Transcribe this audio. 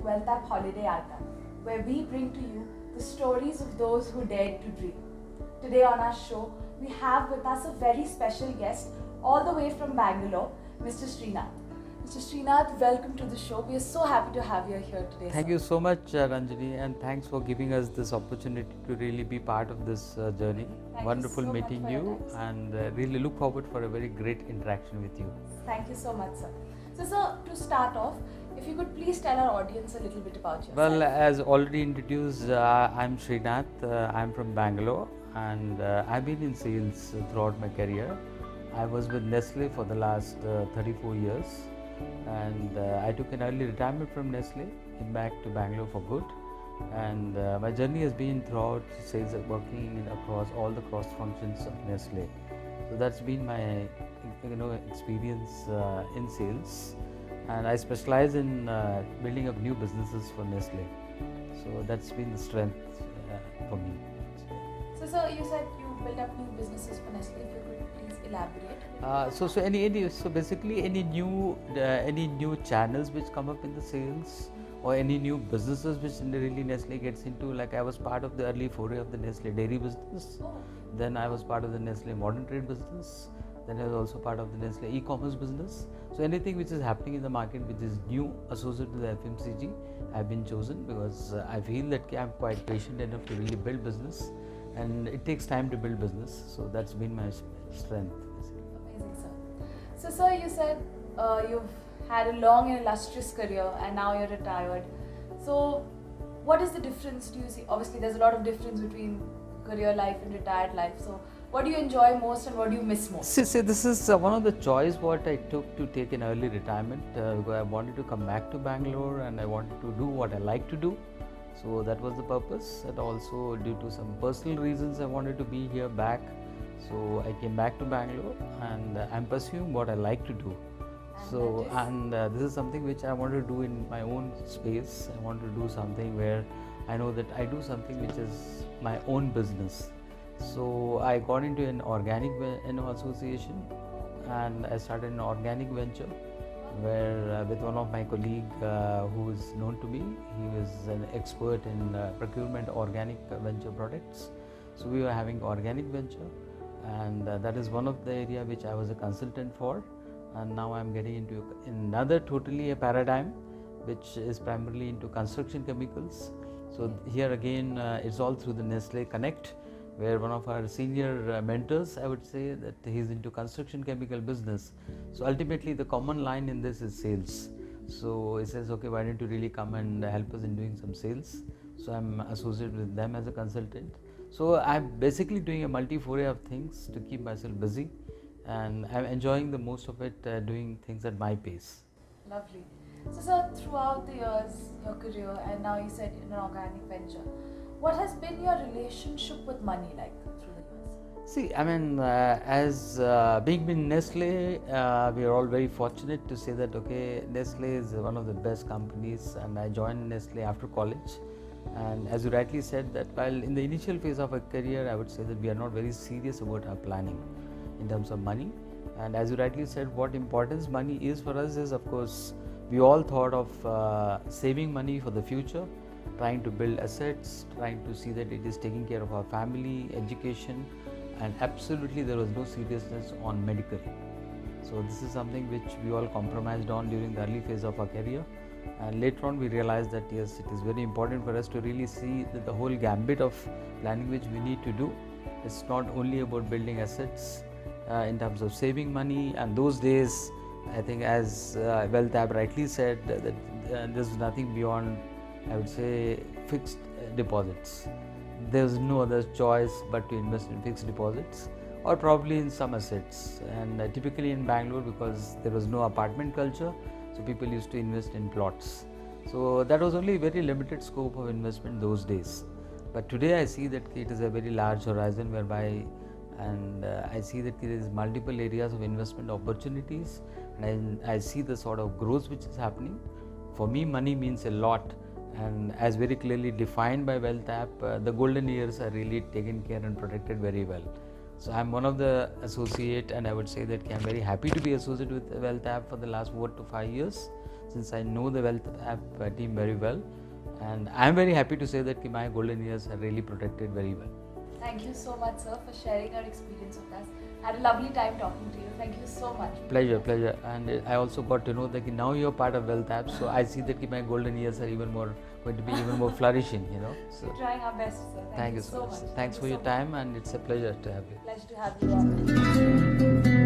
Wealthapp Holiday Adda, where we bring to you the stories of those who dared to dream. Today on our show, we have with us a very special guest all the way from Bangalore, Mr. Srinath. Mr. Srinath, welcome to the show. We are so happy to have you here today. Thank you so much, Ranjini, and thanks for giving us this opportunity to really be part of this journey. Wonderful so meeting you, and really look forward for a very great interaction with you. Thank you so much, sir. So, sir, to start off, if you could please tell our audience a little bit about yourself. Well, as already introduced, I'm Srinath. I'm from Bangalore, and I've been in sales throughout my career. I was with Nestle for the last 34 years, and I took an early retirement from Nestle, came back to Bangalore for good, and my journey has been throughout sales, working across all the cross functions of Nestle. So that's been my experience in sales, and I specialize in building up new businesses for Nestle. So that's been the strength for me. So, sir, you said you built up new businesses for Nestle. If you could please elaborate. So basically any new channels which come up in the sales, or any new businesses which really Nestle gets into. Like I was part of the early foray of the Nestle dairy business. Then I was part of the Nestle modern trade business. Then I was also part of the Nestle e-commerce business. So anything which is happening in the market which is new associated with the FMCG, I've been chosen because I feel that I'm quite patient enough to really build business, and it takes time to build business. So that's been my strength. Amazing, sir. So, sir, you said you've had a long and illustrious career, and now you're retired. So, what is the difference do you see? Obviously, there's a lot of difference between career life and retired life. So, what do you enjoy most and what do you miss most? See, this is one of the choice what I took to take an early retirement. Because I wanted to come back to Bangalore and I wanted to do what I like to do. So that was the purpose, and also due to some personal reasons I wanted to be here back. So I came back to Bangalore, and I'm pursuing what I like to do. This is something which I want to do in my own space. I want to do something where I know that I do something which is my own business. So I got into an organic association, and I started an organic venture where with one of my colleague who is known to me. He was an expert in procurement organic venture products. So we were having organic venture, and that is one of the area which I was a consultant for. And now I'm getting into another totally a paradigm which is primarily into construction chemicals. So here again it's all through the Nestle Connect, where one of our senior mentors, I would say that he's into construction chemical business. So ultimately the common line in this is sales. So he says, okay, why don't you really come and help us in doing some sales? So I'm associated with them as a consultant. So I'm basically doing a multi-foray of things to keep myself busy, and I'm enjoying the most of it, doing things at my pace. Lovely. So, sir, throughout the years, your career, and now you said in an organic venture, what has been your relationship with money like through the years? See, I mean, as being in Nestle, we are all very fortunate to say that, okay, Nestle is one of the best companies, and I joined Nestle after college. And as you rightly said, that while in the initial phase of a career, I would say that we are not very serious about our planning in terms of money. And as you rightly said, what importance money is for us is, of course, we all thought of saving money for the future, trying to build assets, trying to see that it is taking care of our family, education, and absolutely there was no seriousness on medical. So this is something which we all compromised on during the early phase of our career, and later on we realized that yes, it is very important for us to really see that the whole gambit of planning which we need to do. It's not only about building assets in terms of saving money, and those days I think as Wealthapp rightly said that there's nothing beyond, I would say, fixed deposits. There's no other choice but to invest in fixed deposits or probably in some assets. And typically in Bangalore, because there was no apartment culture, so people used to invest in plots. So that was only a very limited scope of investment those days. But today I see that it is a very large horizon whereby, and I see that there is multiple areas of investment opportunities, and I see the sort of growth which is happening. For me, money means a lot, and as very clearly defined by Wealthapp, the golden years are really taken care and protected very well. So I'm one of the associate, and I would say that I'm very happy to be associated with Wealthapp for the last 4 to 5 years. since I know the Wealthapp team very well, and I am very happy to say that my golden years are really protected very well. Thank you so much, sir, for sharing your experience with us. Had a lovely time talking to you. Thank you so much. Pleasure. And I also got to know that now you're part of Wealthapp, so I see that my golden years are going to be even more flourishing. So we're trying our best, sir. Thank you so much. Thanks for your time, and it's a pleasure to have you. Pleasure to have you on.